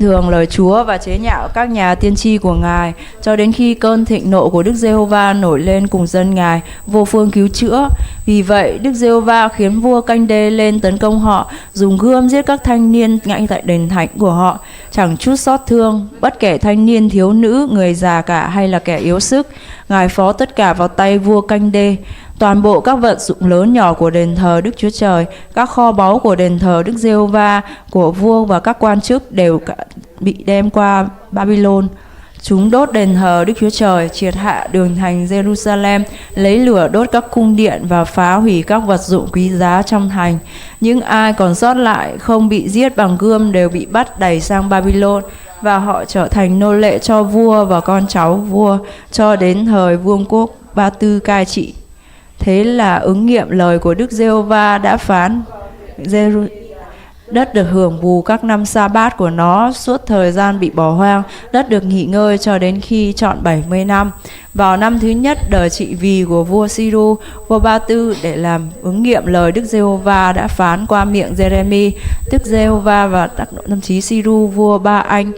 thường lời Chúa và chế nhạo các nhà tiên tri của Ngài, cho đến khi cơn thịnh nộ của Đức Giê-hô-va nổi lên cùng dân Ngài, vô phương cứu chữa. Vì vậy, Đức Giê-hô-va khiến vua Canh Đê lên tấn công họ, dùng gươm giết các thanh niên ngay tại đền thánh của họ, chẳng chút xót thương, bất kể thanh niên, thiếu nữ, người già cả hay là kẻ yếu sức. Ngài phó tất cả vào tay vua Canh Đê. Toàn bộ các vật dụng lớn nhỏ của đền thờ Đức Chúa Trời, các kho báu của đền thờ Đức Giê-hô-va, của vua và các quan chức đều bị đem qua Babylon. Chúng đốt đền thờ Đức Chúa Trời, triệt hạ đường thành Jerusalem, lấy lửa đốt các cung điện và phá hủy các vật dụng quý giá trong thành. Những ai còn sót lại không bị giết bằng gươm đều bị bắt đẩy sang Babylon, và họ trở thành nô lệ cho vua và con cháu vua cho đến thời vương quốc Ba Tư cai trị. Thế là ứng nghiệm lời của Đức Giê-hô-va đã phán: đất được hưởng bù các năm sa bát của nó suốt thời gian bị bỏ hoang, đất được nghỉ ngơi cho đến khi trọn 70 năm. Vào năm thứ nhất đời trị vì của vua Siru, vua Ba Tư, để làm ứng nghiệm lời Đức Giê-hô-va đã phán qua miệng Giê-rê-mi, Đức Giê-hô-va và thậm chí Siru vua Ba Anh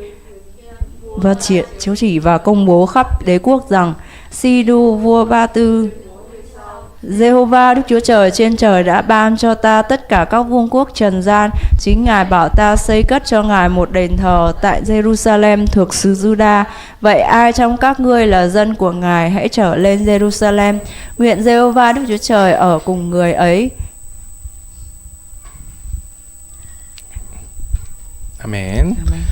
và chiếu chỉ và công bố khắp đế quốc rằng: Siru vua Ba Tư, Giê-hô-va Đức Chúa Trời trên trời đã ban cho ta tất cả các vương quốc trần gian. Chính Ngài bảo ta xây cất cho Ngài một đền thờ tại Jerusalem thuộc xứ Juda. Vậy ai trong các ngươi là dân của Ngài hãy trở lên Jerusalem. Nguyện Giê-hô-va Đức Chúa Trời ở cùng người ấy. 아멘. Amen.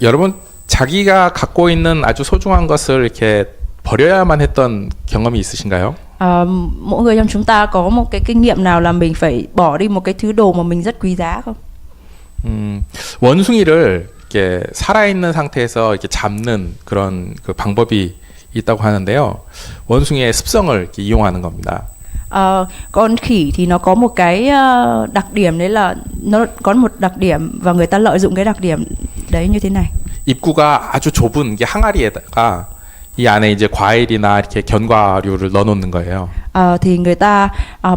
여러분 자기가 갖고 있는 아주 소중한 것을 이렇게 버려야만 했던 경험이 있으신가요? Mỗi người trong chúng ta có một cái kinh nghiệm nào là mình phải bỏ đi một cái thứ đồ mà mình rất quý giá không? 원숭이를 이렇게 살아있는 상태에서 이렇게 잡는 그런 그 방법이 있다고 하는데요. 원숭이의 습성을 이렇게 이용하는 겁니다. Con khỉ thì nó có một cái đặc điểm, đấy là nó có một đặc điểm và người ta lợi dụng cái đặc điểm đấy như thế này. 입구가 아주 좁은 게 항아리에다가 이 안에 이제 과일이나 이렇게 견과류를 넣어놓는 거예요. Thì người ta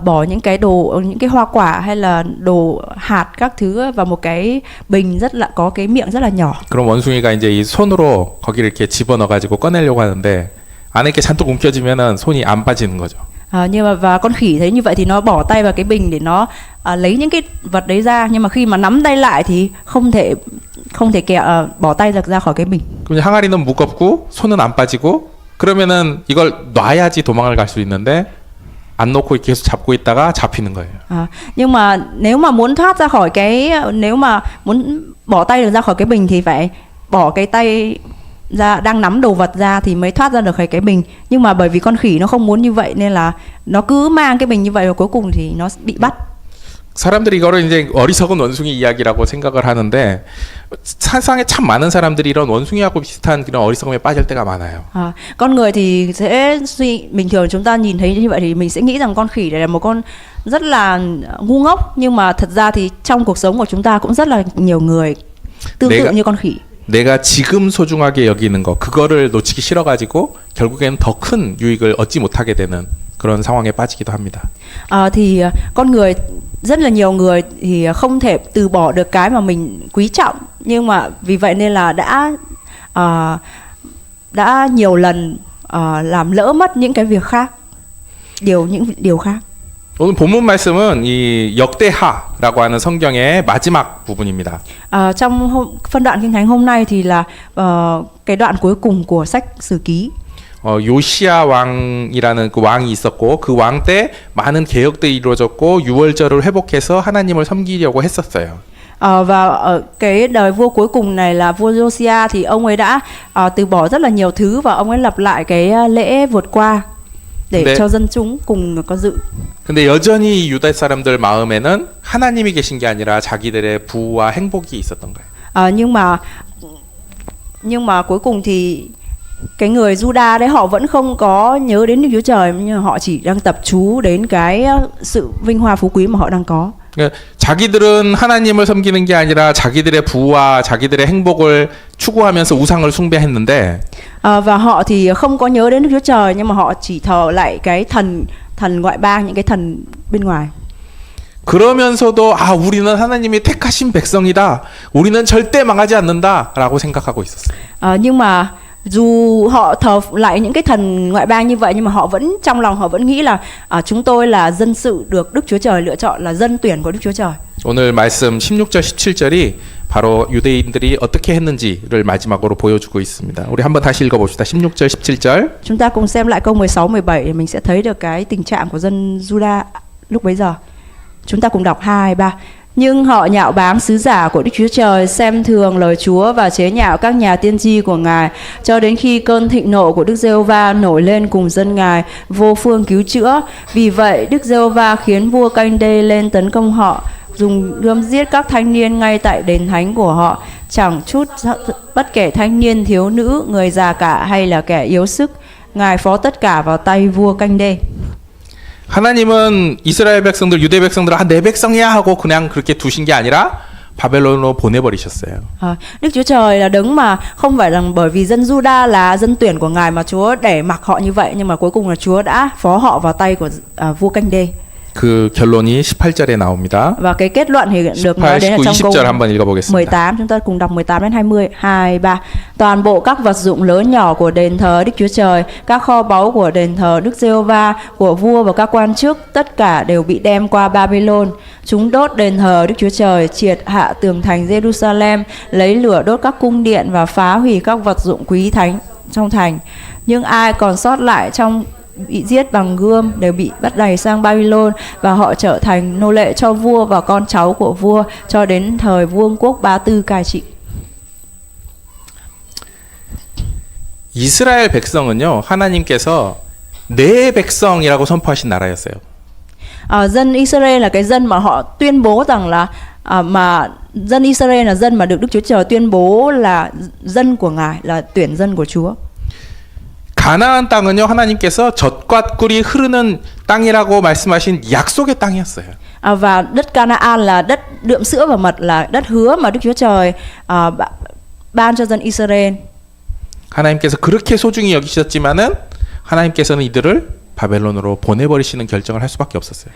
bỏ những cái đồ, những cái hoa quả hay là đồ hạt các thứ vào một cái bình rất là có cái miệng rất là nhỏ. 그럼 원숭이가 이제 이 손으로 거기를 이렇게 집어넣어가지고 꺼내려고 하는데 안에 이렇게 잔뜩 움켜쥐면은 손이 안 빠지는 거죠. Nhưng mà và con khỉ thấy như vậy thì nó bỏ tay vào cái bình để nó lấy những cái vật đấy ra, nhưng mà khi mà nắm tay lại thì không thể bỏ tay ra khỏi cái bình. 그럼 항아리는 무겁고 손은 안 빠지고 그러면은 이걸 놔야지 도망을 갈 수 있는데 안 놓고 계속 잡고 있다가 잡히는 거예요. Nhưng mà nếu mà muốn thoát ra khỏi nếu mà muốn bỏ tay được ra khỏi cái bình thì phải bỏ cái tay ra đang nắm đồ vật ra thì mới thoát ra được khỏi cái bình. Nhưng mà bởi vì con khỉ nó không muốn như vậy nên là nó cứ mang cái bình như vậy và cuối cùng thì nó bị bắt. 사람들이 이거를 이제 어리석은 원숭이 이야기라고 생각을 하는데 세상에 참 많은 사람들이 이런 원숭이하고 비슷한 그런 어리석음에 빠질 때가 많아요. Con người thì sẽ bình thường chúng ta nhìn thấy như vậy thì mình sẽ nghĩ rằng con khỉ này là một con rất là ngu ngốc, nhưng mà thật ra thì trong cuộc sống của chúng ta cũng rất là nhiều người tương tự như con khỉ. 내가 지금 소중하게 여기는 거 그거를 놓치기 싫어가지고 결국에는 더 큰 유익을 얻지 못하게 되는 그런 상황에 빠지기도 합니다. Thì con người, rất là nhiều người thì không thể từ bỏ được cái mà mình quý trọng, nhưng mà vì vậy nên là đã nhiều lần làm lỡ mất những cái việc khác, những điều khác. 오늘 본문 말씀은 이 역대하라고 하는 성경의 마지막 부분입니다. Trong phân đoạn kinh thánh hôm nay thì là cái đoạn cuối cùng của sách Sử Ký. 요시야 왕이라는 그 왕이 있었고 그 왕 때 많은 개혁들이 이루어졌고 유월절을 회복해서 하나님을 섬기려고 했었어요. Và ở cái đời vua cuối cùng này là vua Josiah thì ông ấy đã từ bỏ rất là nhiều thứ và ông ấy lập lại cái lễ vượt qua để cho dân chúng cùng có dự. 근데 여전히 유다 사람들 마음에는 하나님이 계신 게 아니라 자기들의 부와 행복이 있었던 거예요. Nhưng mà cuối cùng thì cái người Juda đấy họ vẫn không có nhớ đến Đức Chúa Trời, nhưng họ chỉ đang tập chú đến cái sự vinh hoa phú quý mà họ đang có. 자기들은 하나님을 섬기는 게 아니라 자기들의 부와 자기들의 행복을 추구하면서 우상을 숭배했는데 và họ thì không có nhớ đến Đức Chúa Trời, nhưng mà họ chỉ thờ lại cái thần ngoại bang, những cái thần bên ngoài. 그러면서도 우리는 하나님이 택하신 백성이다. 우리는 절대 망하지 않는다라고 생각하고 있었어요. Nhưng mà dù họ thờ lại những cái thần ngoại bang như vậy, nhưng mà họ vẫn trong lòng họ vẫn nghĩ là chúng tôi là dân sự được Đức Chúa Trời lựa chọn, là dân tuyển của Đức Chúa Trời. 오늘 말씀 16절 17절이 바로 유대인들이 어떻게 했는지를 마지막으로 보여주고 있습니다. 우리 한번 다시 읽어봅시다. 16절 17절. Chúng ta cùng xem lại câu 16 17 để mình sẽ thấy được cái tình trạng của dân Juda lúc bấy giờ. Chúng ta cùng đọc 2 3. Nhưng họ nhạo báng sứ giả của Đức Chúa Trời, xem thường lời Chúa và chế nhạo các nhà tiên tri của Ngài, cho đến khi cơn thịnh nộ của Đức Giê-hô-va nổi lên cùng dân Ngài, vô phương cứu chữa. Vì vậy Đức Giê-hô-va khiến vua Canh-đê lên tấn công họ, dùng gươm giết các thanh niên ngay tại đền thánh của họ, chẳng chút bất kể thanh niên, thiếu nữ, người già cả hay là kẻ yếu sức. Ngài phó tất cả vào tay vua Canh-đê. 하나님은 이스라엘 백성들, 유대 백성들을 내 백성이야 하고 그냥 그렇게 두신 게 아니라 바벨론으로 보내버리셨어요. Đức Chúa Trời là đấng mà không phải rằng bởi vì dân Juda là dân tuyển của Ngài mà Chúa để mặc họ như vậy, nhưng mà cuối cùng là Chúa đã phó họ vào tay của vua Canh-đê. 그 결론이 18절에 나옵니다. Và cái kết luận thì được 18, nói đến 19, là trong câu 20절 한번 읽어보겠습니다. 18, chúng ta cùng đọc 18 đến 20, 2, 3. Toàn bộ các vật dụng lớn nhỏ của đền thờ Đức Chúa Trời, các kho báu của đền thờ Đức Giê-hô-va, của vua và các quan chức, tất cả đều bị đem qua Babylon. Chúng đốt đền thờ Đức Chúa Trời, triệt hạ tường thành Jerusalem, lấy lửa đốt các cung điện và phá hủy các vật dụng quý thánh trong thành. Nhưng ai còn sót lại trong bị giết bằng gươm đều bị bắt đày sang Babylon, và họ trở thành nô lệ cho vua và con cháu của vua cho đến thời vương quốc Ba Tư cai trị. 이스라엘 백성은요, 하나님께서 내 백성이라고 선포하신 나라였어요. Dân Israel là cái dân mà họ tuyên bố rằng là mà dân Israel là dân mà được Đức Chúa Trời tuyên bố là dân của Ngài, là tuyển dân của Chúa. 가나안 땅은요, 하나님께서 젖과 꿀이 흐르는 땅이라고 말씀하신 약속의 땅이었어요. Và đất Canaan là đất đượm sữa và mật, là đất hứa mà Đức Chúa Trời ban cho dân Israel. 하나님께서 그렇게 소중히 여기셨지만은 하나님께서는 이들을 바벨론으로 보내버리시는 결정을 할 수밖에 없었어요.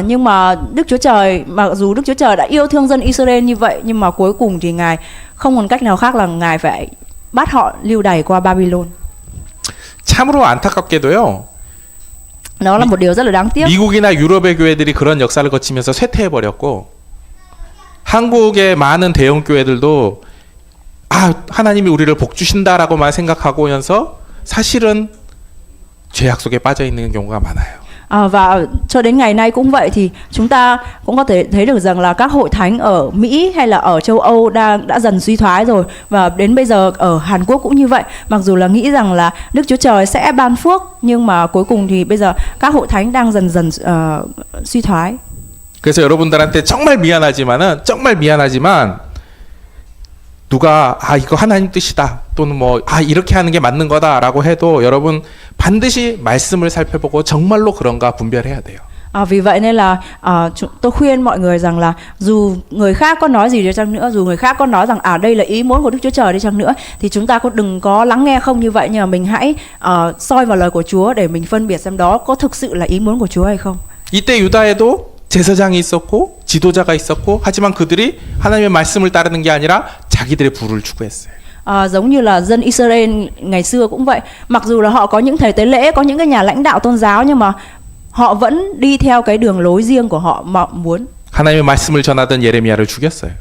Nhưng mà Đức Chúa Trời, mặc dù Đức Chúa Trời đã yêu thương dân Israel như vậy, nhưng mà cuối cùng thì Ngài không còn cách nào khác là Ngài phải bắt họ lưu đày qua Babylon. 참으로 안타깝게도요. Đó là một điều rất là đáng tiếc. 미국이나 유럽의 교회들이 그런 역사를 거치면서 쇠퇴해버렸고, 한국의 많은 대형 교회들도 하나님이 우리를 복 주신다라고만 생각하고면서 사실은 죄악 속에 빠져 있는 경우가 많아요. Và cho đến ngày nay cũng vậy, thì chúng ta cũng có thể thấy được rằng là các hội thánh ở Mỹ hay là ở châu Âu đã dần suy thoái rồi, và đến bây giờ ở Hàn Quốc cũng như vậy. Mặc dù là nghĩ rằng là Đức Chúa Trời sẽ ban phước, nhưng mà cuối cùng thì bây giờ các hội thánh đang dần suy thoái. 그래서 여러분들한테 정말 미안하지만 누가 이거 하나님 뜻이다 또는 뭐 이렇게 하는 게 맞는 거다라고 해도 여러분 반드시 말씀을 살펴보고 정말로 그런가 분별해야 돼요. Vì vậy nên là tôi khuyên mọi người rằng là dù người khác có nói gì đi chăng nữa, dù người khác có nói rằng đây là ý muốn của Đức Chúa Trời đi chăng nữa, thì chúng ta cũng đừng có lắng nghe không như vậy, nhưng mà mình hãy soi vào lời của Chúa để mình phân biệt xem đó có thực sự là ý muốn của Chúa hay không. 이때 유다에도 제사장이 있었고 지도자가 있었고, 하지만 그들이 하나님의 말씀을 따르는 게 아니라 자기들의 부를 추구했어요. Giống như là dân Israel ngày xưa cũng vậy, mặc dù là họ có những thầy tế lễ, có những cái nhà lãnh đạo tôn giáo, nhưng mà họ vẫn đi theo cái đường lối riêng của họ muốn. 하나님의 말씀을 전하던 예레미야를 죽였어요.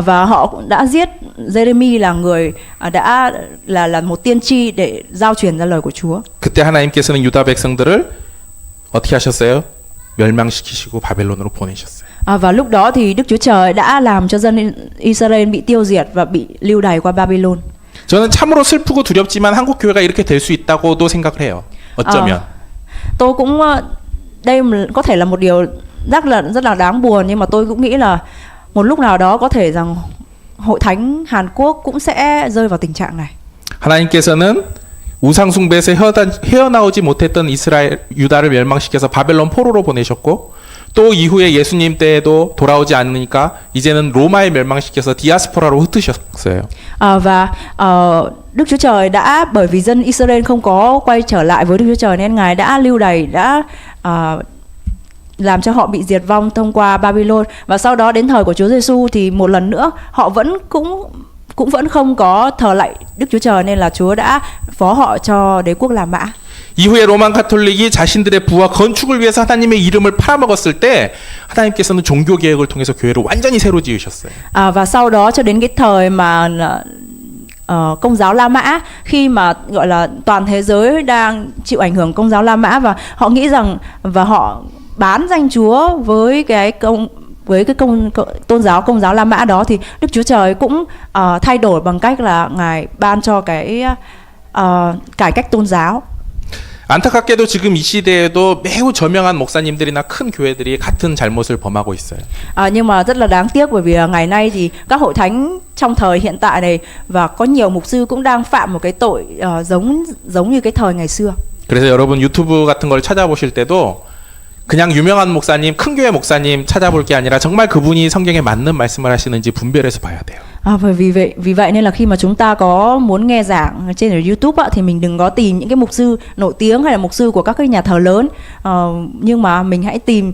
Và họ cũng đã giết Jeremy, là người đã là một tiên tri để giao truyền ra lời của Chúa. 그때 하나님께서는 유다 백성들을 어떻게 하셨어요? 멸망시키시고 바벨론으로 보내셨어요. Và lúc đó thì Đức Chúa Trời đã làm cho dân Israel bị tiêu diệt và bị lưu đày qua Babylon. 저는 참으로 슬프고 두렵지만 한국 교회가 이렇게 될 수 있다고도 생각을 해요. 어쩌면. Tôi cũng đây có thể là một điều rất là đáng buồn, nhưng mà tôi cũng nghĩ là một lúc nào đó có thể rằng hội thánh Hàn Quốc cũng sẽ rơi vào tình trạng này. 하나님께서는 우상 숭배에서 헤어나오지 못했던 이스라엘 유다를 멸망시켜서 바벨론 포로로 보내셨고, 또 이후에 예수님 때에도 돌아오지 않으니까 이제는 로마에 멸망시켜서 디아스포라로 흩으셨어요. Và Đức Chúa Trời đã, bởi vì dân Israel không có quay trở lại với Đức Chúa Trời, nên Ngài đã lưu đày, đã làm cho họ bị diệt vong thông qua Babylon. Và sau đó đến thời của Chúa Giêsu thì một lần nữa họ cũng vẫn không có thờ lạy Đức Chúa Trời, nên là Chúa đã phó họ cho đế quốc La Mã. 이후에 로만 가톨릭이 자신들의 부와 건축을 위해서 하나님의 이름을 팔아먹었을 때 하나님께서는 종교 개혁을 통해서 교회를 완전히 새로 지으셨어요. Và sau đó cho đến cái thời mà Công giáo La Mã, khi mà gọi là toàn thế giới đang chịu ảnh hưởng Công giáo La Mã và họ nghĩ rằng và họ bán danh Chúa với cái tôn giáo Công giáo La Mã đó, thì Đức Chúa Trời cũng thay đổi bằng cách là Ngài ban cho cái cải cách tôn giáo. 안타깝게도 지금 이 시대에도 매우 저명한 목사님들이나 큰 교회들이 같은 잘못을 범하고 있어요. Nhưng mà rất là đáng tiếc, bởi vì ngày nay thì các hội thánh trong thời hiện tại này và có nhiều mục sư cũng đang phạm một cái tội giống như cái thời ngày xưa. 그래서 여러분 유튜브 같은 걸 찾아보실 때도 그냥 유명한 목사님, 큰 교회 목사님 찾아볼 게 아니라 정말 그분이 성경에 맞는 말씀을 하시는지 분별해서 봐야 돼요. Vì vậy nên là khi mà chúng ta có muốn nghe giảng trên YouTube thì mình đừng có tìm những cái mục sư nổi tiếng hay là mục sư của các cái nhà thờ lớn, nhưng mà mình hãy tìm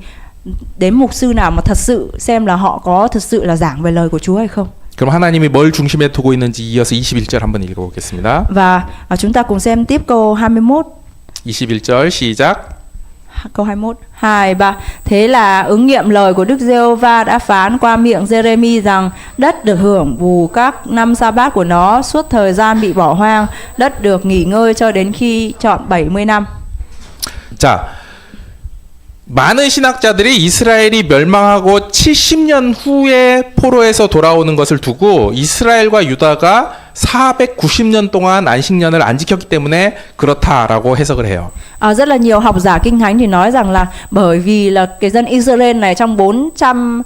đến mục sư nào mà thật sự xem là họ có thật sự là giảng về lời của Chúa hay không. 그럼 하나님이 뭘 중심에 두고 있는지 이어서 21절 한번 읽어보겠습니다. Và chúng ta cùng xem tiếp câu 21. 21절 시작. Câu 21, 2, 3. Thế là ứng nghiệm lời của Đức Giê-hô-va đã phán qua miệng Giê-rê-mi rằng đất được hưởng bù các năm sa-bát của nó suốt thời gian bị bỏ hoang, đất được nghỉ ngơi cho đến khi trọn 70 năm. 자, 많은 신학자들이 이스라엘이 멸망하고 70년 후에 포로에서 돌아오는 것을 두고 이스라엘과 유다가 490년 동안 안식년을 안 지켰기 때문에 그렇다라고 해석을 해요. Rất là nhiều học giả kinh thánh thì nói rằng là bởi vì là cái dân Israel này trong 490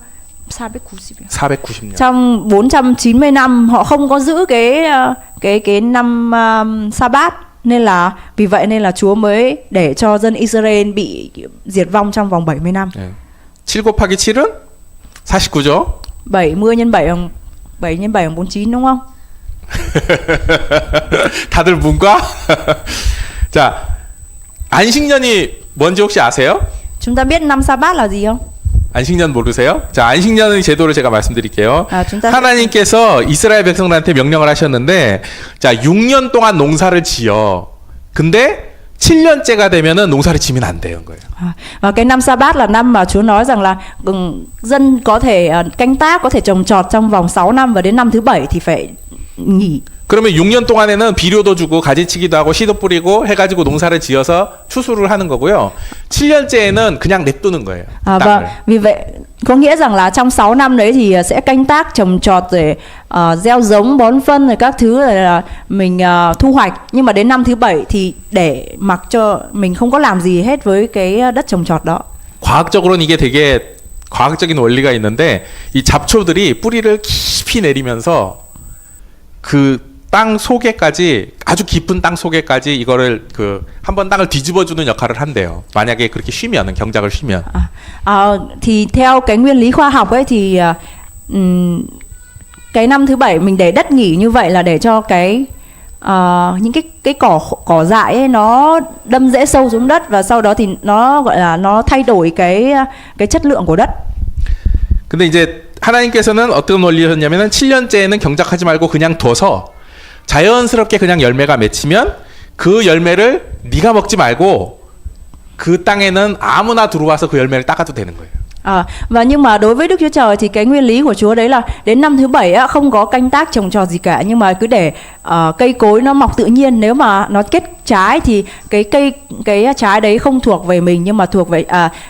trong 490 năm họ không có giữ cái năm sa-bát, nên là vì vậy nên là Chúa mới để cho dân Israel bị diệt vong trong vòng 70 năm. 7 곱하기 7은 49죠. 70 nhân 7 bằng 49 đúng không? 다들 문과? 자, 안식년이 뭔지 혹시 아세요? Chúng ta biết năm sa-bát là gì không? 안식년 모르세요? 자, 안식년의 제도를 제가 말씀드릴게요. chúng ta 하나님께서 이스라엘 백성들한테 명령을 하셨는데, 자, 6년 동안 농사를 지어. 근데 7년째가 되면은 농사를 지면 안 돼요, 거예요. Và cái năm sa-bát là năm mà Chúa nói rằng là dân có thể canh tác, có thể trồng trọt trong vòng 6 năm và đến năm thứ 7 thì phải nghỉ. 그러면 6년 동안에는 비료도 주고 가지치기도 하고 씨도 뿌리고 해가지고 농사를 지어서 추수를 하는 거고요. 7년째에는 그냥 냅두는 거예요. Và vì vậy có nghĩa rằng là trong 6 năm đấy thì sẽ canh tác trồng trọt rồi gieo giống bón phân rồi các thứ rồi là mình thu hoạch, nhưng mà đến năm thứ 7 thì để mặc cho mình không có làm gì hết với cái đất trồng trọt đó. 과학적으로는 이게 되게 과학적인 원리가 있는데 이 잡초들이 뿌리를 깊이 내리면서 그 땅 속에까지 아주 깊은 땅 속에까지 이거를 그 한번 땅을 뒤집어주는 역할을 한대요. 만약에 그렇게 쉬면은 경작을 쉬면. Thì theo cái nguyên lý khoa học ấy thì cái năm thứ 7 mình để đất nghỉ như vậy là để cho cái những cái cỏ dại ấy nó đâm rễ sâu xuống đất và sau đó thì nó gọi là nó thay đổi cái chất lượng của đất. 근데 이제 하나님께서는 어떤 원리였냐면은 7년째에는 경작하지 말고 그냥 둬서 자연스럽게 그냥 열매가 맺히면 그 열매를 네가 먹지 말고 그 땅에는 아무나 들어와서 그 열매를 따가도 되는 거예요. Và nhưng mà đối với Đức Chúa Trời thì cái nguyên lý của Chúa đấy là đến năm thứ 7 á, không có canh tác trồng trọt gì cả, nhưng mà cứ để cây cối nó mọc tự nhiên. Nếu mà nó kết trái thì cái trái đấy không thuộc về mình, nhưng mà thuộc về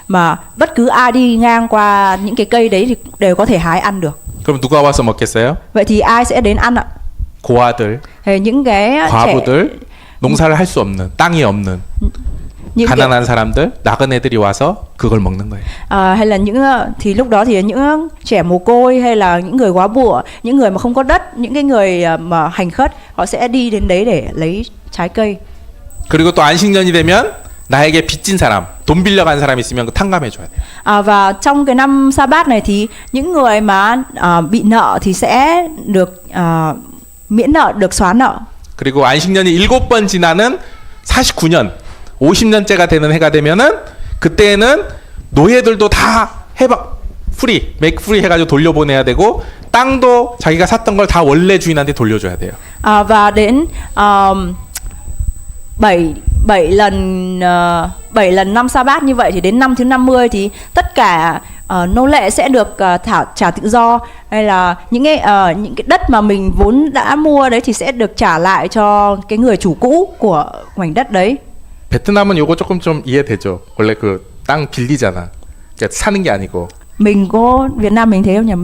mà bất cứ ai đi ngang qua những cái cây đấy thì đều có thể hái ăn được. 그럼 누가 와서 먹겠어요? Vậy thì ai sẽ đến ăn ạ? 고아들, những cái 과부들, 농사를 할 수 없는, 땅이 없는 가난한 사람들, 나그네 애들이 와서 그걸 먹는 거예요. Hay là thì lúc đó thì những trẻ mồ côi hay là những người góa bụa, những người mà không có đất, những cái người mà hành khất, họ sẽ đi đến đấy để lấy trái cây. 그리고 또 안식년이 되면 나에게 빚진 사람, 돈 빌려간 사람 있으면 그 탕감해 줘야 돼. Và trong cái năm sa-bát này thì những người mà bị nợ thì sẽ được miễn nợ, được xóa nợ. 그리고 안식년이 7번 지나는 49년, 50년째가 되는 해가 되면은 그때는 노예들도 다 해박 프리, make free 해가지고 돌려보내야 되고 땅도 자기가 샀던 걸 다 원래 주인한테 돌려줘야 돼요. Và đến 7 lần năm sa bát như vậy thì đến năm thứ 50 thì tất cả nô lệ sẽ được trả tự do, hay là những cái đất mà mình vốn đã mua đấy thì sẽ được trả lại cho cái người chủ cũ của mảnh đất đấy. 베트남은 요거 조금 좀 이해되죠. 원래 그 땅 빌리잖아. 그러니까 사는 게 아니고. Mình có Việt Nam mình thấy không nhỉ?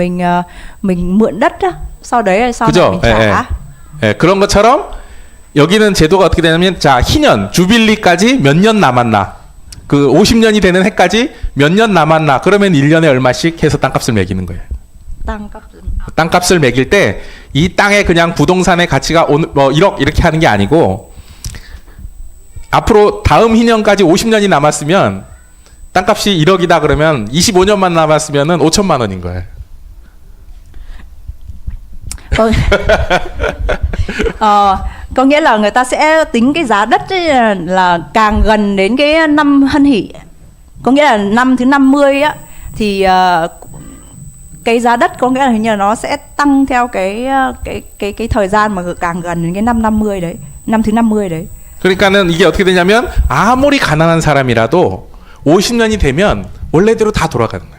Mình mượn đất á, sau đấy sau này mình trả. 예, 그런 것처럼 여기는 제도가 어떻게 되냐면 자, 희년 주빌리까지 몇 년 남았나? 그 50년이 되는 해까지 몇 년 남았나? 그러면 1년에 얼마씩 해서 땅값을 매기는 거예요. 땅값을 매길 때 이 땅의 그냥 부동산의 가치가 오늘 뭐 1억 이렇게 하는 게 아니고 앞으로 다음 희년까지 50년이 남았으면 땅값이 1억이다 그러면 25년만 남았으면은 5천만 원인 거예요. Có nghĩa là người ta sẽ tính cái giá đất ấy là càng gần đến cái năm Hân Hỷ, có nghĩa là năm thứ 50 á, thì cái giá đất có nghĩa là hình như là nó sẽ tăng theo cái thời gian mà càng gần đến cái năm 50 đấy, năm thứ 50 đấy. 그러니까는 이게 어떻게 되냐면 아무리 가난한 사람이라도 50년이 되면 원래대로 다 돌아가는 거예요.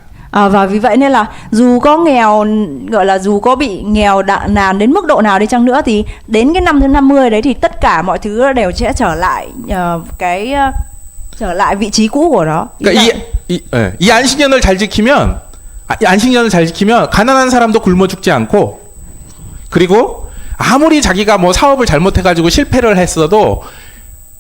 Và vì vậy nên là dù có nghèo, gọi là dù có bị nghèo nàn đến mức độ nào đi chăng nữa thì đến cái năm thứ 50 đấy thì tất cả mọi thứ đều sẽ trở lại trở lại vị trí cũ của nó. 그러니까 이 안식년을 잘 지키면 안식년을 잘 지키면 가난한 사람도 굶어 죽지 않고, 그리고 아무리 자기가 뭐 사업을 잘못해가지고 실패를 했어도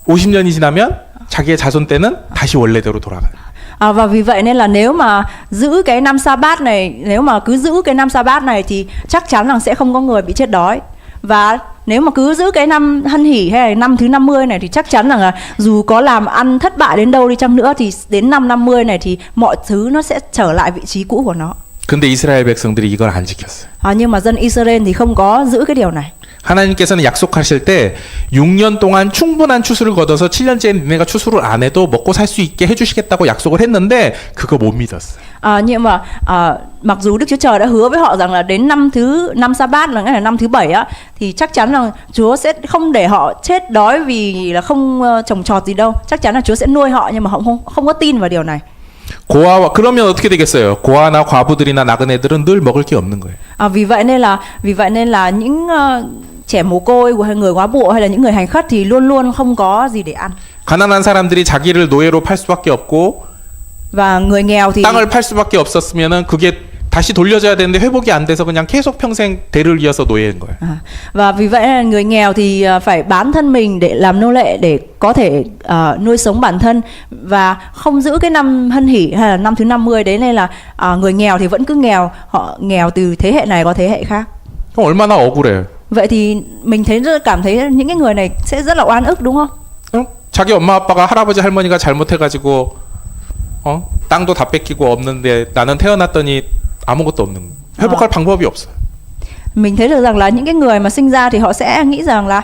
50년이 지나면 자기의 자손 때는 다시 원래대로 돌아가요. Và vì vậy nên là nếu mà giữ cái năm sa bát này, nếu mà cứ giữ cái năm sa bát này thì chắc chắn là sẽ không có người bị chết đói. Và nếu mà cứ giữ cái năm Hân Hỷ hay là năm thứ 50 này thì chắc chắn là dù có làm ăn thất bại đến đâu đi chăng nữa thì đến năm 50 này thì mọi thứ nó sẽ trở lại vị trí cũ của nó. 근데 이스라엘 백성들이 이걸 안 지켰어요. Nhưng mà dân Israel thì không có giữ cái điều này. 하나님께서는 약속하실 때 6년 동안 충분한 추수를 거둬서 7년째 니네가 추수를 안 해도 먹고 살 수 있게 해주시겠다고 약속을 했는데 그거 못 믿었어요. Nhưng mà mặc dù Đức Chúa Trời đã hứa với họ rằng là đến năm sa bát là nghĩa là năm thứ 7 á, thì chắc chắn là Chúa sẽ không để họ chết đói vì là không trồng trọt gì đâu. Chắc chắn là Chúa sẽ nuôi họ, nhưng mà họ không có tin vào điều này. 고아와 그러면 어떻게 되겠어요? 고아나 과부들이나 나그네들은 늘 먹을 게 없는 거예요. Vì vậy nên là những trẻ mồ côi của người góa bụa hay là những người hành khất thì luôn luôn không có gì để ăn. 가난한 사람들이 자기를 노예로 팔 수밖에 없고, và người nghèo thì 땅을 팔 수밖에 없었으면은 그게 다시 돌려줘야 되는데 회복이 안 돼서 그냥 계속 평생 대를 이어서 노예인 거예요. Và vì vậy là người nghèo thì phải bán thân mình để làm nô lệ để có thể nuôi sống bản thân và không giữ cái năm Hân Hỷ hay là năm thứ 50 đấy, nên là người nghèo thì vẫn cứ nghèo, họ nghèo từ thế hệ này qua thế hệ khác. 그럼 얼마나 억울해요. Vậy thì mình cảm thấy những cái người này sẽ rất là oan ức, đúng không? 자기 엄마 아빠가 할아버지 할머니가 잘못해가지고 땅도 다 뺏기고 없는데 나는 태어났더니 아무것도 없는 거예요. 회복할 방법이 없어요. Mình thấy được rằng là những cái người mà sinh ra thì họ sẽ nghĩ rằng là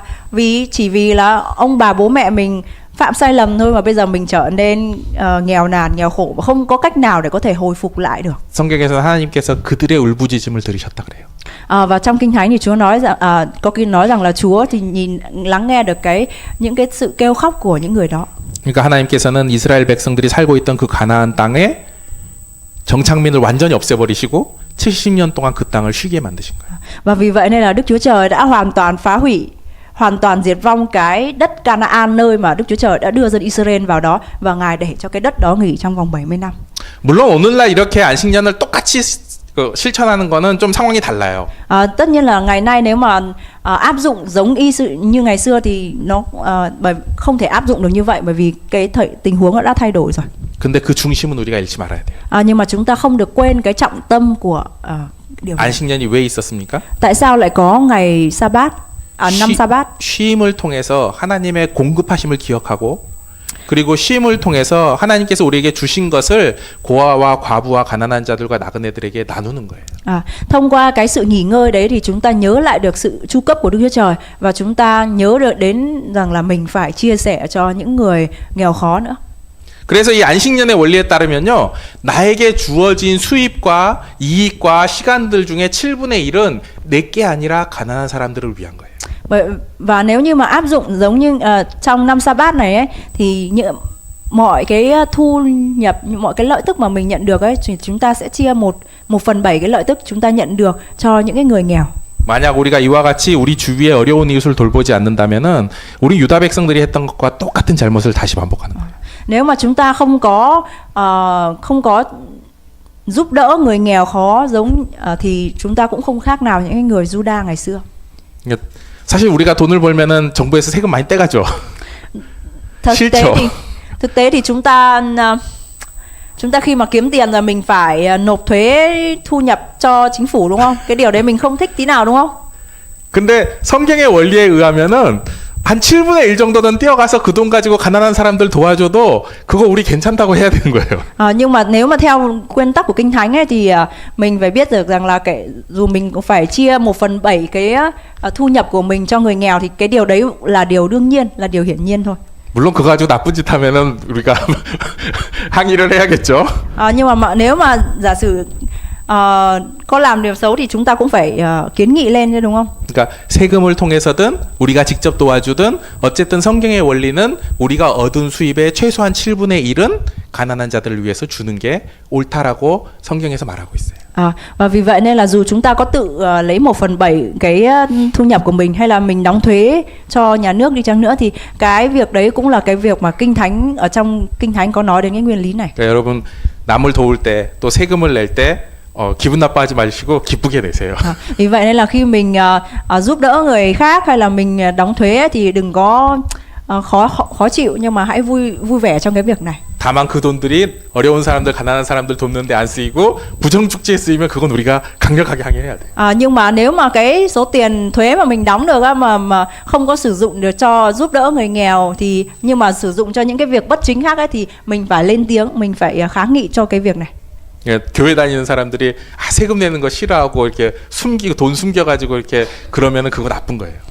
chỉ vì là ông bà bố mẹ mình phạm sai lầm thôi mà bây giờ mình trở nên nghèo nàn, nghèo khổ và không có cách nào để có thể hồi phục lại được. 성경에서 하나님께서 그들의 울부짖음을 들으셨다 그래요. Và trong Kinh Thánh thì Chúa nói rằng có khi nói rằng là Chúa thì lắng nghe được những cái sự kêu khóc của những người đó. 그러니까 하나님께서는 이스라엘 백성들이 살고 있던 그 가나안 땅에 정착민을 완전히 없애버리시고 70년 동안 그 땅을 쉬게 만드신 거예요. Và vì vậy nên là Đức Chúa Trời đã hoàn toàn phá hủy, hoàn toàn diệt vong cái đất Canaan, nơi mà Đức Chúa Trời đã đưa dân Israel vào đó, và Ngài để cho cái đất đó nghỉ trong vòng 70 năm. 물론 오늘날 이렇게 안식년을 똑같이 실천하는 거는 좀 상황이 달라요. Tất nhiên là ngày nay nếu mà áp dụng giống như ngày xưa thì nó không thể áp dụng được như vậy, bởi vì cái tình huống đã thay đổi rồi. 근데 그 중심은 우리가 잃지 말아야 돼요. Nhưng mà chúng ta không được quên cái trọng tâm của điều này. 안식년이 왜 있었습니까? Tại sao lại có ngày Sa-bát, năm Sa-bát? 쉼을 통해서 하나님의 공급하심을 기억하고, 그리고 쉼을 통해서 하나님께서 우리에게 주신 것을 고아와 과부와 가난한 자들과 나그네들에게 나누는 거예요. Thông qua cái sự nghỉ ngơi đấy thì chúng ta nhớ lại được sự chu cấp của Đức Chúa Trời, và chúng ta nhớ được đến rằng là mình phải chia sẻ cho những người nghèo khó nữa. 그래서 이 안식년의 원리에 따르면요, 나에게 주어진 수입과 이익과 시간들 중에 7분의 1은 내게 아니라 가난한 사람들을 위한 거예요. Và nếu như mà áp dụng giống như trong năm Sa-bát này ấy, thì mọi cái thu nhập, mọi cái lợi tức mà mình nhận được ấy, thì chúng ta sẽ chia 1/7 cái lợi tức chúng ta nhận được cho những cái người nghèo. 만약 우리가 이와 같이 우리 주위의 어려운 이웃을 돌보지 않는다면은 우리 유다 백성들이 했던 것과 똑같은 잘못을 다시 반복하는 거예요. Nếu mà chúng ta không có giúp đỡ người nghèo khó thì chúng ta cũng không khác nào những người Juda ngày xưa. 그러니까 사실 우리가 돈을 벌면은 정부에서 세금 많이 떼가죠. Thực tế thì chúng ta khi mà kiếm tiền là mình phải nộp thuế thu nhập cho chính phủ, đúng không? Cái điều đấy mình không thích tí nào, đúng không? 근데 성경의 원리에 의하면은 한 7분의 1 정도는 떼어가서 그 돈 가지고 가난한 사람들 도와줘도 그거 우리 괜찮다고 해야 되는 거예요. Nhưng mà nếu mà theo nguyên tắc của Kinh Thánh ấy thì mình phải biết được rằng là dù mình cũng phải chia 1/7 cái thu nhập của mình cho người nghèo thì cái điều đấy là điều đương nhiên, là điều hiển nhiên thôi. 물론 그거 가지고 나쁜 짓 하면은 우리가 항의를 해야겠죠. Nhưng mà nếu mà giả sử có làm điều xấu thì chúng ta cũng phải kiến nghị lên chứ, đúng không? 그러니까 세금을 통해서든 우리가 직접 도와주든 어쨌든 성경의 원리는 우리가 얻은 수입의 최소한 7분의 1은 가난한 자들을 위해서 주는 게 옳다라고 성경에서 말하고 있어요. Và vì vậy nên là dù chúng ta có tự lấy 1/7 cái thu nhập của mình hay là mình đóng thuế cho nhà nước đi chăng nữa thì cái việc đấy cũng là cái việc mà Kinh Thánh, ở trong Kinh Thánh có nói đến cái nguyên lý này. 그러니까 여러분 남을 도울 때 또 세금을 낼 때 기분 나빠하지 마시고 기쁘게 내세요. Vì vậy nên là khi mình giúp đỡ người khác hay là mình đóng thuế thì đừng có khó chịu, nhưng mà hãy vui vẻ trong cái việc này. 다만 그 돈들이 어려운 사람들, 가난한 사람들 돕는데 안 쓰이고 부정축제에 쓰이면 그건 우리가 강력하게 항의해야 돼. Nhưng mà nếu mà cái số tiền thuế mà mình đóng được mà không có sử dụng được cho giúp đỡ người nghèo thì nhưng mà sử dụng cho những cái việc bất chính khác ấy thì mình phải lên tiếng, mình phải kháng nghị cho cái việc này. 교회 다니는 사람들이 세금 내는 거 싫어하고 이렇게 숨기고 돈 숨겨가지고 이렇게 그러면은 그거 나쁜 거예요.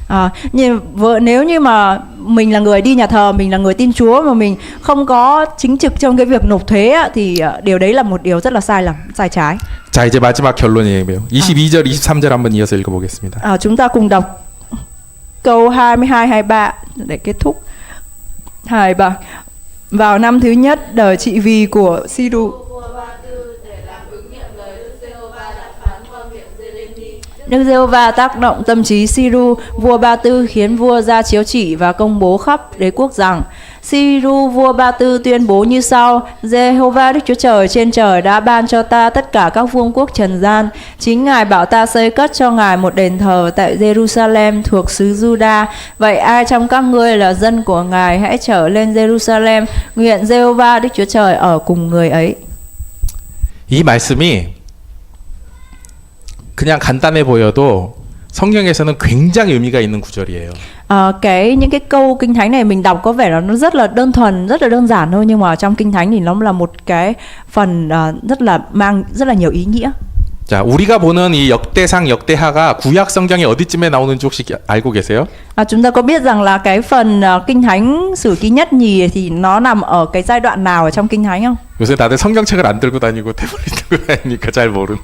Nếu như mà mình là người đi nhà thờ, mình là người tin Chúa mà mình không có chính trực trong cái việc nộp thuế thì điều đấy là một điều rất là sai trái. 자, 이제 마지막 결론이에요. 22절, 23절 한번 이어서 읽어보겠습니다. Chúng ta cùng đọc câu 22, 23 để kết thúc. 23. Vào năm thứ nhất đời trị vì của Siru, Đức Giê-hô-va tác động tâm trí Siru vua Ba Tư, khiến vua ra chiếu chỉ và công bố khắp đế quốc rằng: Siru vua Ba Tư tuyên bố như sau: Giê-hô-va Đức Chúa Trời trên trời đã ban cho ta tất cả các vương quốc trần gian. Chính Ngài bảo ta xây cất cho Ngài một đền thờ tại Jerusalem thuộc xứ Juda. Vậy ai trong các ngươi là dân của Ngài hãy trở lên Jerusalem, nguyện Giê-hô-va Đức Chúa Trời ở cùng người ấy. 이 말씀이 그냥 간단해 보여도 성경에서는 굉장히 의미가 있는 구절이에요. Những cái câu Kinh Thánh này mình đọc có vẻ là nó rất là đơn thuần, rất là đơn giản thôi, nhưng mà trong Kinh Thánh thì nó là một cái phần mang rất là nhiều ý nghĩa. 자, 우리가 보는 이 역대상, 역대하가 구약 성경에 어디쯤에 나오는지 혹시 알고 계세요? Chúng ta có biết rằng là cái phần Kinh Thánh Sử Ký Nhất Nhì thì nó nằm ở cái giai đoạn nào ở trong Kinh Thánh không? 요새 다들 성경책을 안 들고 다니고 태블릿 들고 다니니까 잘 모르는.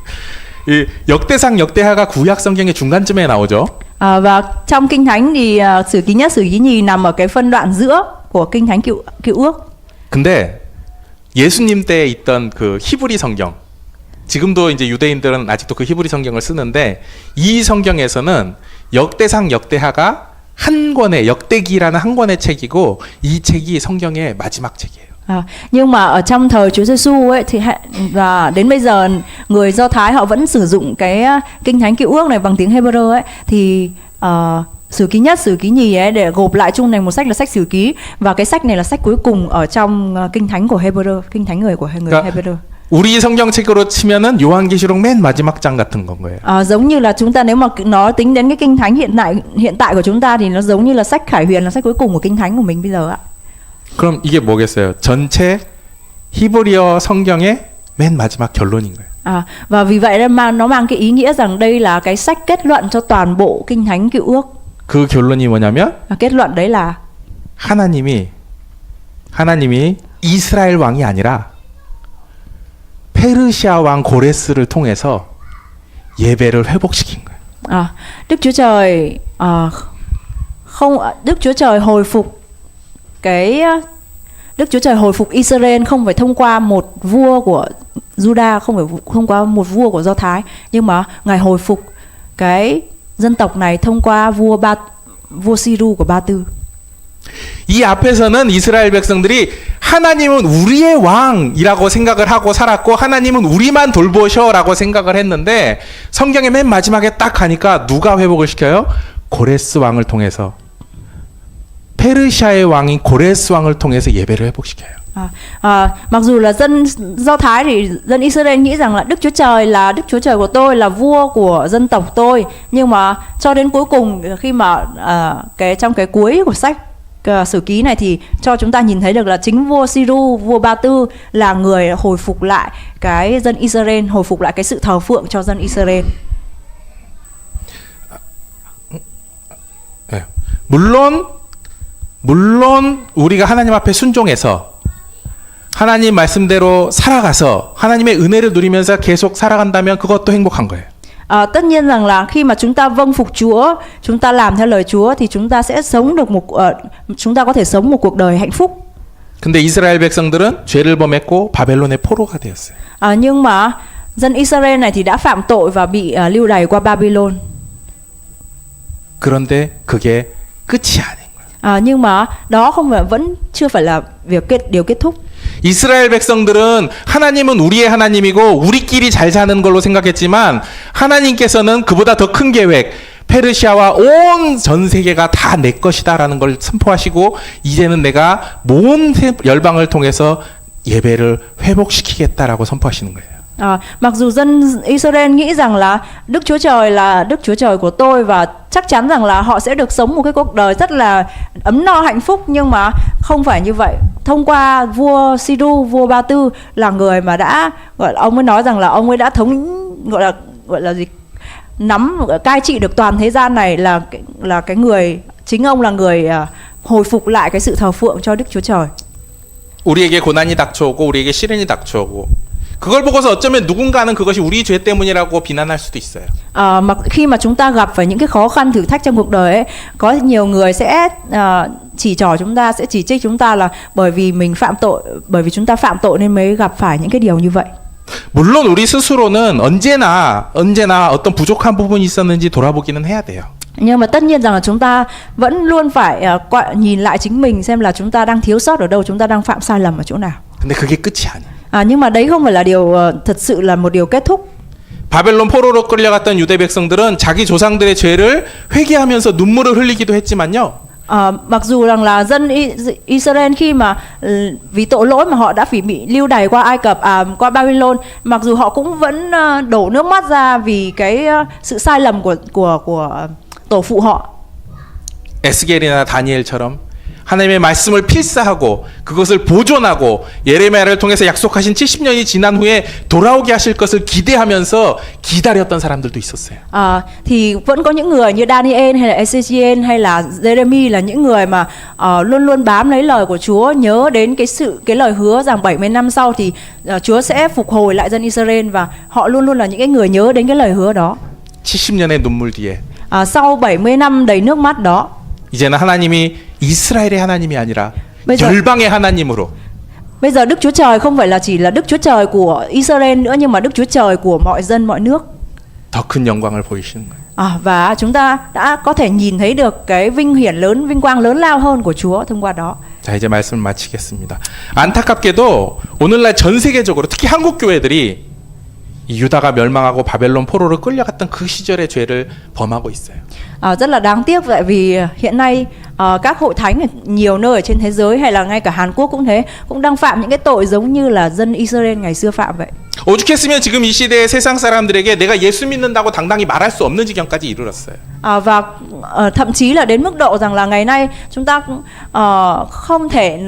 이 역대상, 역대하가 구약 성경의 중간쯤에 나오죠. Và trong Kinh Thánh thì Sử Ký Nhất, Sử Ký Nhì nằm ở cái phân đoạn giữa của Kinh Thánh Cựu Ước. 근데 예수님 때 있던 그 히브리 성경, 지금도 이제 유대인들은 아직도 그 히브리 성경을 쓰는데 이 성경에서는 역대상, 역대하가 한 권의 역대기라는 한 권의 책이고 이 책이 성경의 마지막 책이에요. Nhưng mà ở trong thời Chúa Giêsu ấy thì và đến bây giờ người Do Thái họ vẫn sử dụng cái Kinh Thánh Cựu Ước này bằng tiếng Hebrew ấy thì Sử Ký Nhất, Sử Ký Nhì ấy để gộp lại chung thành một sách là sách Sử Ký, và cái sách này là sách cuối cùng ở trong Kinh Thánh của Hebrew, Kinh Thánh người của người Hebrew. 우리 성경책으로 치면은 요한계시록 맨 마지막 장 같은 건 거예요. Giống như là chúng ta nếu mà nó tính đến cái Kinh Thánh hiện tại của chúng ta thì nó giống như là sách Khải Huyền, là sách cuối cùng của Kinh Thánh của mình bây giờ ạ. 그럼 이게 뭐겠어요? 전체 히브리어 성경의 맨 마지막 결론인 거예요. Và vì vậy nó mang cái ý nghĩa rằng đây là cái sách kết luận cho toàn bộ Kinh Thánh Cựu Ước. 그 결론이 뭐냐면 Kết luận đấy là 이스라엘 왕이 아니라 페르시아 왕 고레스를 통해서 예배를 회복시킨 거예요. Đức Chúa Trời không Đức Chúa Trời hồi phục Đức Chúa Trời hồi phục Israel không phải thông qua một vua của Juda, không phải thông qua một vua của Do Thái, nhưng mà Ngài hồi phục cái dân tộc này thông qua vua Siru của Ba Tư. 이 앞에서는 이스라엘 백성들이 하나님은 우리의 왕이라고 생각을 하고 살았고 하나님은 우리만 돌보셔라고 생각을 했는데 성경의 맨 마지막에 딱 가니까 누가 회복을 시켜요? 고레스 왕을 통해서 페르시아의 왕인 고레스 왕을 통해서 예배를 회복시켜요. Mặc dù là dân Do Thái thì dân Israel nghĩ rằng là Đức Chúa Trời là Đức Chúa Trời của tôi, là vua của dân tộc tôi, nhưng mà cho đến cuối cùng khi mà trong cái cuối của sách Sử Ký này thì cho chúng ta nhìn thấy được là chính vua Siru, vua Ba Tư là người hồi phục lại cái dân Israel, hồi phục lại cái sự thờ phượng cho dân Israel. 물론 우리가 하나님 앞에 순종해서 하나님 말씀대로 살아가서 하나님의 은혜를 누리면서 계속 살아간다면 그것도 행복한 거예요. Tất nhiên rằng là khi mà chúng ta vâng phục Chúa, chúng ta làm theo lời Chúa thì chúng ta sẽ sống được chúng ta có thể sống một cuộc đời hạnh phúc. 근데 이스라엘 백성들은 죄를 범했고 바벨론의 포로가 되었어요. Nhưng mà dân Israel này thì đã phạm tội và bị lưu đày qua Babylon. 그런데 그게 끝이 아닌 거예요. Nhưng mà đó vẫn chưa phải là điều kết thúc. 이스라엘 백성들은 하나님은 우리의 하나님이고 우리끼리 잘 사는 걸로 생각했지만 하나님께서는 그보다 더 큰 계획, 페르시아와 온 전 세계가 다 내 것이다라는 걸 선포하시고 이제는 내가 모든 열방을 통해서 예배를 회복시키겠다라고 선포하시는 거예요. Mặc dù dân Israel nghĩ rằng là Đức Chúa Trời là Đức Chúa Trời của tôi và chắc chắn rằng là họ sẽ được sống một cái cuộc đời rất là ấm no hạnh phúc, nhưng mà không phải như vậy. Thông qua vua Siru, vua Ba Tư là người mà đã ông ấy nói rằng là ông ấy đã gọi là gì, nắm cai trị được toàn thế gian này, là cái người, chính ông là người hồi phục lại cái sự thờ phượng cho Đức Chúa Trời. 우리에게 고난이 닥쳐오고 우리에게 시련이 닥쳐오고 그걸 보고서 어쩌면 누군가는 그것이 우리 죄 때문이라고 비난할 수도 있어요. Khi mà chúng ta gặp phải những cái khó khăn thử thách trong cuộc đời ấy, có nhiều người sẽ chỉ trỏ chúng ta, sẽ chỉ trích chúng ta là bởi vì mình phạm tội, bởi vì chúng ta phạm tội nên mới gặp phải những cái điều như vậy. 물론 우리 스스로는 언제나 어떤 부족한 부분이 있었는지 돌아보기는 해야 돼요. Nhưng mà tất nhiên rằng là chúng ta vẫn luôn phải nhìn lại chính mình xem là chúng ta đang thiếu sót ở đâu, chúng ta đang phạm sai lầm ở chỗ nào. 근데 그게 끝이 아니에요. Nhưng mà đấy không phải là điều thật sự là một điều kết thúc. 바벨론 포로로 끌려갔던 유대 백성들은 자기 조상들의 죄를 회개하면서 눈물을 흘리기도 했지만요. Mặc dù rằng là dân Israel khi mà vì tội lỗi mà họ đã phải bị lưu đày qua Ai Cập, qua Babylon, mặc dù họ cũng vẫn đổ nước mắt ra vì cái sự sai lầm của tổ phụ họ. 에스겔이나 다니엘처럼 하나님의 말씀을 필사하고 그것을 보존하고 예레미야를 통해서 약속하신 70년이 지난 후에 돌아오게 하실 것을 기대하면서 기다렸던 사람들도 있었어요. Thì vẫn có những người như Daniel hay là Ezechiel hay là Jeremy là những người mà luôn luôn bám lấy lời của Chúa, nhớ đến cái lời hứa rằng 70 năm sau thì Chúa sẽ phục hồi lại dân Israel, và họ luôn luôn là những cái người nhớ đến cái lời hứa đó. 70년의 눈물 뒤에 sau 70 năm đầy nước mắt đó, 이제는 하나님이 이스라엘의 하나님이 아니라 열방의 하나님으로. Bây giờ Đức Chúa Trời không phải là chỉ là Đức Chúa Trời của Israel nữa, nhưng mà Đức Chúa Trời của mọi dân mọi nước. 더 큰 영광을 보이시는 거예요. Và chúng ta đã có thể nhìn thấy được cái vinh quang lớn lao hơn của Chúa thông qua đó. 자, 이제 말씀을 마치겠습니다. 안타깝게도 오늘날 전 세계적으로 특히 한국 교회들이 유다가 멸망하고 바벨론 포로로 끌려갔던 그 시절의 죄를 범하고 있어요. Rất là đáng tiếc, tại vì hiện nay các hội thánh ở nhiều nơi ở trên thế giới hay là ngay cả Hàn Quốc cũng thế, cũng đang phạm những cái tội giống như là dân Israel ngày xưa phạm vậy. 오죽했으면 지금 이 시대의 세상 사람들에게 내가 예수 믿는다고 당당히 말할 수 없는 지경까지 이르렀어요. Và thậm chí là đến mức độ rằng là ngày nay chúng ta không thể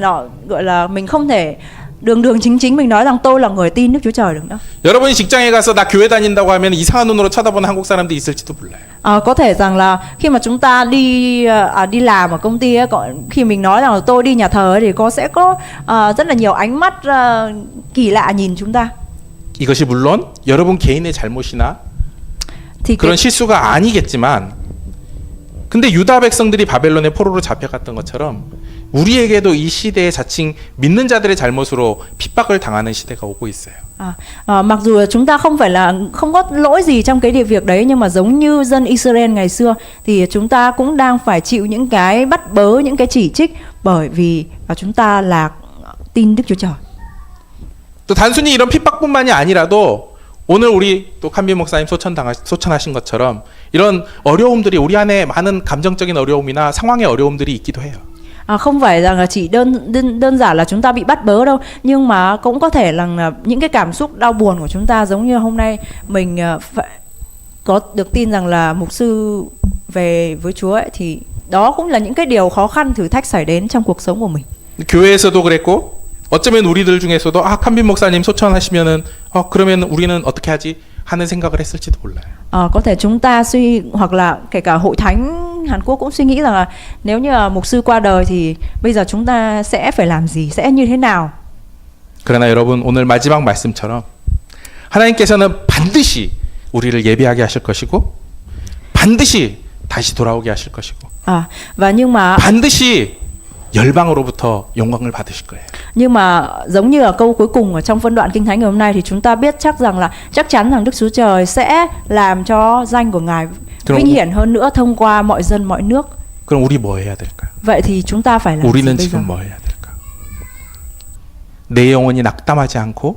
gọi là mình không thể đường chính mình nói rằng tôi là người tin Đức Chúa Trời được nữa. 여러분이 직장에 가서 나 교회 다닌다고 하면 이상한 눈으로 쳐다보는 한국 사람도 있을지도 몰라요. Có thể rằng là khi mà chúng ta đi làm ở công ty ấy, khi mình nói rằng là tôi đi nhà thờ ấy, thì sẽ có rất là nhiều ánh mắt kỳ lạ nhìn chúng ta. 이것이 물론 여러분 개인의 잘못이나 Thì 그런 실수가 아니겠지만, 근데 유다 백성들이 바벨론의 포로로 잡혀갔던 것처럼 우리에게도 이 시대의 자칭 믿는 자들의 잘못으로 핍박을 당하는 시대가 오고 있어요. mặc dù chúng ta không phải là không có lỗi gì trong cái việc đấy, nhưng mà giống như dân Israel ngày xưa thì chúng ta cũng đang phải chịu những cái bắt bớ, những cái chỉ trích bởi vì chúng ta là tin Đức Chúa Trời. 또 단순히 이런 핍박뿐만이 아니라도 오늘 우리 또 칸비 목사님 소천하신 것처럼 이런 어려움들이 우리 안에 많은 감정적인 어려움이나 상황의 어려움들이 있기도 해요. Không phải rằng là chỉ đơn giản là chúng ta bị bắt bớ đâu, nhưng mà cũng có thể là những cái cảm xúc đau buồn của chúng ta, giống như hôm nay mình phải có được tin rằng là mục sư về với Chúa ấy, thì đó cũng là những cái điều khó khăn thử thách xảy đến trong cuộc sống của mình. 교회에서도 그랬고 어쩌면 우리들 중에서도 칸빈 목사님 소천하시면은 그러면 우리는 어떻게 하지 하는 생각을 했을지도 몰라요. Có thể chúng ta hoặc là kể cả hội thánh Hàn Quốc cũng suy nghĩ rằng là nếu như là mục sư qua đời thì bây giờ chúng ta sẽ phải làm gì, sẽ như thế nào. 그러나 여러분 오늘 마지막 말씀처럼 하나님께서는 반드시 우리를 예비하게 하실 것이고 반드시 다시 돌아오게 하실 것이고 và nhưng mà 반드시 열방으로부터 영광을 받으실 거예요. Nhưng mà giống như là câu cuối cùng ở trong phân đoạn Kinh Thánh ngày hôm nay thì chúng ta biết chắc chắn rằng Đức Chúa Trời sẽ làm cho danh của Ngài vinh hiển hơn nữa thông qua mọi dân mọi nước. 그럼 우리 뭐 해야 될까요? Vậy thì chúng ta phải làm gì 우리는 bây giờ? 지금 뭐 해야 될까? 내 영혼이 낙담하지 않고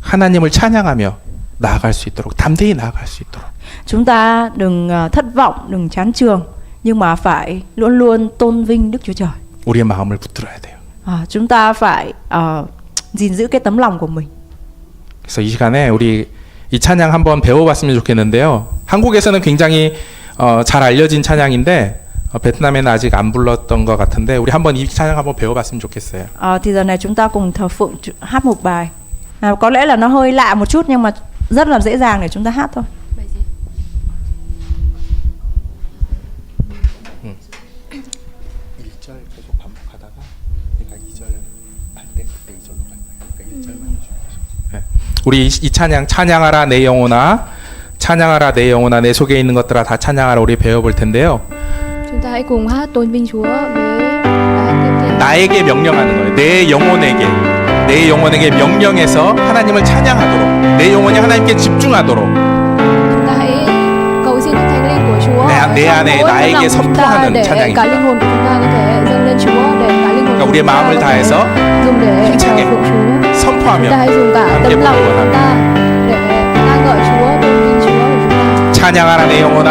하나님을 찬양하며 나아갈 수 있도록 담대히 나아갈 수 있도록. Chúng ta đừng thất vọng, đừng chán chường, nhưng mà phải luôn luôn tôn vinh Đức Chúa Trời. 우리의 마음을 붙들어야 돼요. chúng ta phải gìn giữ cái tấm lòng của mình. 그래서 이 시간에 우리 이 찬양 한번 배워봤으면 좋겠는데요. 한국에서는 굉장히 잘 알려진 찬양인데 베트남에는 아직 안 불렀던 것 같은데 우리 한번 이 찬양 한번 배워봤으면 좋겠어요. Thì giờ này chúng ta cùng thờ phượng hát một bài. Có lẽ là nó hơi lạ một chút nhưng mà rất là dễ dàng để chúng ta hát thôi. 우리 이 찬양 찬양하라 내 영혼아 찬양하라 내 영혼아 내 속에 있는 것들아 다 찬양하라 우리 배워볼 텐데요. Chúng ta hãy cùng hát tôn vinh Chúa với tiếp theo. 나에게 명령하는 거예요. 내 영혼에게 명령해서 하나님을 찬양하도록 내 영혼이 하나님께 집중하도록. Chúng ta hãy cầu xin Đức Thánh Linh của Chúa 내 안에 나에게 선포하는 để 찬양입니다. cả linh hồn của chúng ta có thể dâng lên Chúa, để cả linh hồn 그러니까 우리의 마음을 다해서 dùng để 힘차게 thờ phượng Chúa. Chúng ta 선포하며 hãy dùng cả 함께 tấm lòng của 부르고 chúng ta để ca ngợi Chúa, tôn vinh Chúa của chúng ta. 찬양하라 내 영혼아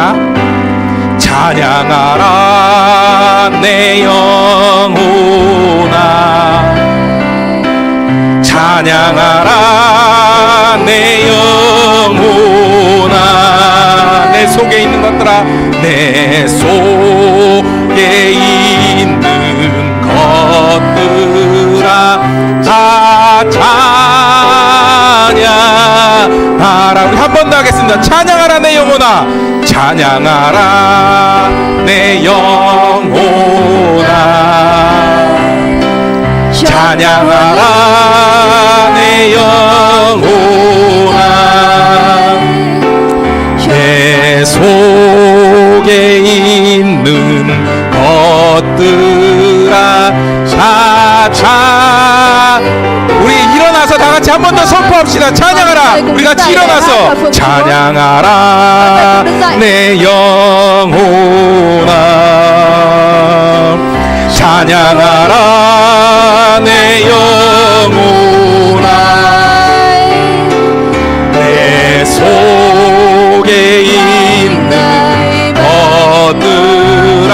찬양하라 내 영혼아 찬양하라 내 영혼아 내 속에 있는 것들아 내 속에 있는 것들아 다 찬양하라 우리 한 번 더 하겠습니다. 찬양하라 내 영혼아 찬양하라 내 영혼아 찬양하라 내 영혼아 내 속에 있는 것들아 우리 일어나서 다 같이 한 번 더 선포합시다. 찬양하라. 우리 같이 일어나서 찬양하라 내 영혼아 찬양하라 내 영혼아 내 속에 있는 것들아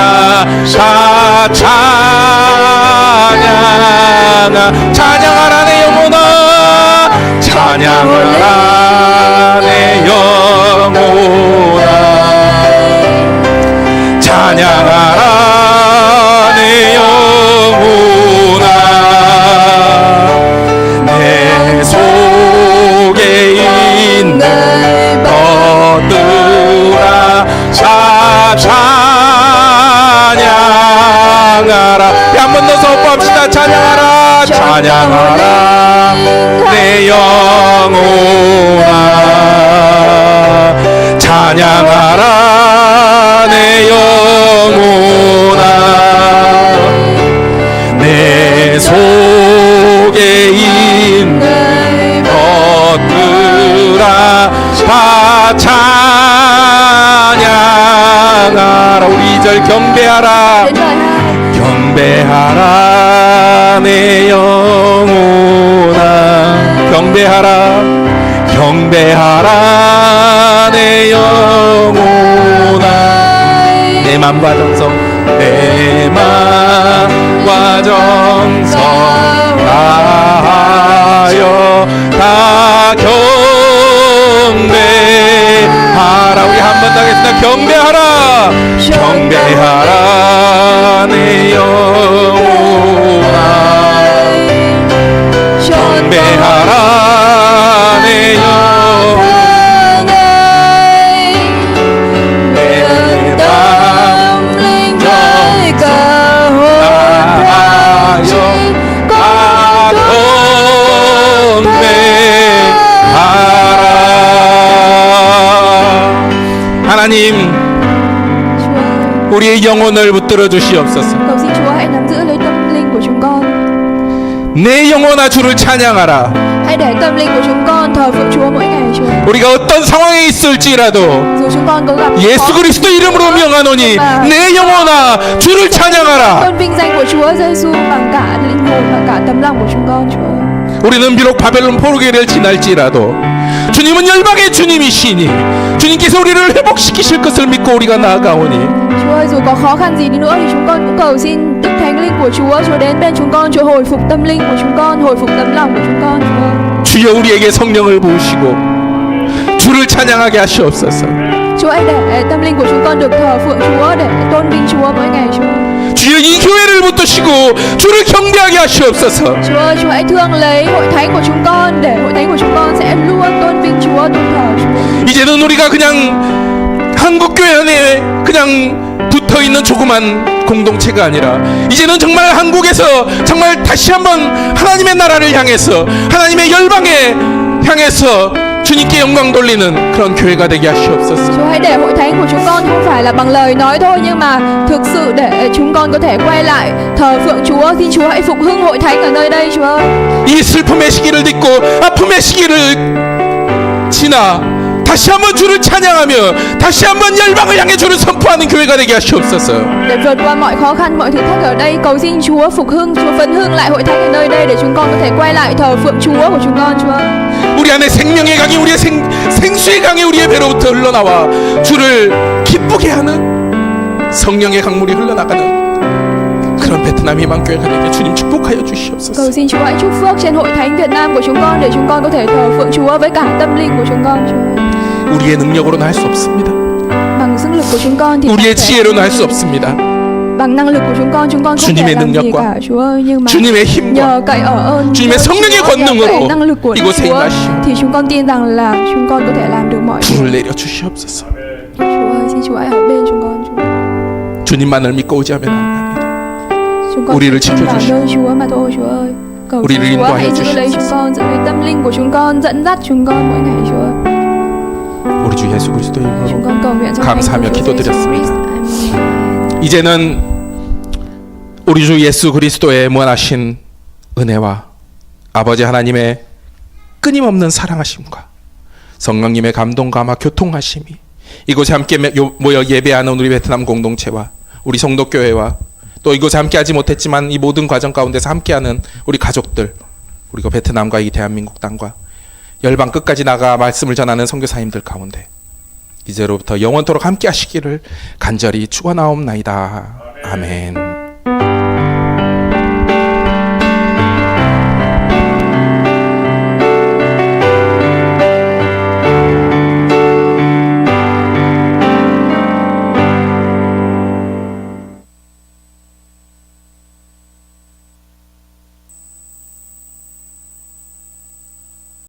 다 찬양하라 내 영혼아 찬양하라 내 영혼아 찬양하라 내 영혼아 내 찬양하라. 한 번 더 선포합시다. 찬양하라. 찬양하라 내 영혼아. 찬양하라 내 영혼아. 내 속에 있는 것들아 다 찬양하라. 우리 2절 경배하라. Đến lời hai. 경배하라 내 영혼아. 경배하라 경배하라 내 영혼아. 내 맘과 정성 내 맘과 정성 다하여 다 경배하라. 우리 한 번 더 하겠습니다. 경배하라 경배하라 내 영혼아. 경배하라 내 영혼아. 내 맘 하나님, Chúa ơi, 우리의 영혼을 붙들어 주시옵소서. cầu xin Chúa hãy nắm giữ lấy tâm linh của chúng con. 내 영혼아 주를 찬양하라. Hãy để tâm linh của chúng con thờ phượng Chúa mỗi ngày Chúa. 우리가 어떤 상황에 있을지라도 Dù chúng con có gặp 예수 그리스도 이름으로 명하노니 내 영혼아 주를 찬양하라. tôn vinh danh của Chúa Giêsu bằng cả linh hồn và cả tấm lòng của chúng con Chúa. 우리는 비록 바벨론 포로기를 지날지라도 주님은 열방의 주님이시니 주님께서 우리를 회복시키실 것을 믿고 우리가 나아가오니 Chúa ơi, dù có khó khăn gì đi nữa thì chúng con cũng cầu xin Đức Thánh Linh của Chúa, Chúa đến bên chúng con, Chúa hồi phục tâm linh của chúng con, hồi phục tấm lòng của chúng con Chúa. 주여 우리에게 성령을 부으시고 주를 찬양하게 하시옵소서. Chúa hãy để tâm linh của chúng con được thờ phượng Chúa, để tôn vinh Chúa mỗi ngày Chúa. 주여 이 교회를 붙드시고 주를 경배하게 하시옵소서. Chúa ơi, Chúa hãy thương lấy hội thánh của chúng con, để hội thánh của chúng con sẽ luôn tôn vinh Chúa, tôn thờ Chúa. 이제는 우리가 그냥 한국 교회 안에 그냥 붙어 있는 조그만 공동체가 아니라 이제는 정말 한국에서 정말 다시 한번 하나님의 나라를 향해서 하나님의 열방에 향해서 주님께 영광 돌리는 그런 교회가 되게 하시옵소서. Chúa hãy để hội thánh của chúng con không phải là bằng lời nói thôi, nhưng mà thực sự để chúng con có thể quay lại thờ phượng Chúa. Xin Chúa hãy phục hưng hội thánh ở nơi đây Chúa ơi. 이 슬픔의 시기를 딛고 아픔의 시기를 지나 다시 한번 주를 찬양하며 다시 한번 열방을 향해 주를 선포하는 교회가 되게 하시옵소서. Để vượt qua mọi khó khăn, mọi thử thách ở đây, cầu xin Chúa phục hưng, Chúa phấn hưng lại hội thánh ở nơi đây để chúng con có thể quay lại thờ phượng Chúa của chúng con Chúa. 우리 안에 생명의 강이 우리의 생수의 강이 우리의 배로부터 흘러나와 주를 기쁘게 하는 성령의 강물이 흘러나가는 그런 베트남 희망교회가 되게 주님 축복하여 주시옵소서. Cầu xin Chúa hãy chúc phước trên hội thánh Việt Nam của chúng con để chúng con có thể thờ phượng Chúa với cả tâm linh của chúng con Chúa. 우리의 능력으로는 할 수 없습니다. Bằng sức lực của chúng con thì 우리의 지혜로는 할 수 없습니다. bằng năng lực của chúng con không 주님의 thể làm gì 능력과 cả Chúa ơi, nhưng mà 주님의 힘과 nhờ cậy ở ơn 주님의 성령의 Chúa, nhờ 권능으로 cậy năng lực của Đức 이곳에 Chúa 임하시오. thì chúng con tin rằng là chúng con có thể làm được mọi việc. 불을 내려 주시옵소서. Chúa ơi, xin Chúa hãy ở bên chúng con Chúa. 주님만을 믿고 의지하며 나아갑니다. Chúng con 우리를 chỉ tin vào 지켜주시오. nơi Chúa mà thôi Chúa ơi. Cầu 우리를 xin Chúa 인도하여 hãy giữ lấy chúng 주시옵소서. con, giữ lấy tâm linh của chúng con, dẫn dắt chúng con mỗi ngày Chúa. 우리 주 예수 그리스도의 Chúng 이름으로 con cầu nguyện trong danh 감사하며 của Chúa Giêsu 기도드렸습니다. Christ. Amen. 이제는 우리 주 예수 그리스도의 무한하신 은혜와 아버지 하나님의 끊임없는 사랑하심과 성령님의 감동과 아마 교통하심이 이곳에 함께 모여 예배하는 우리 베트남 공동체와 우리 성도교회와 또 이곳에 함께하지 못했지만 이 모든 과정 가운데서 함께하는 우리 가족들, 그리고 베트남과 이 대한민국 땅과 열방 끝까지 나가 말씀을 전하는 선교사님들 가운데 이제로부터 영원토록 함께하시기를 간절히 축원하옵나이다. 아멘.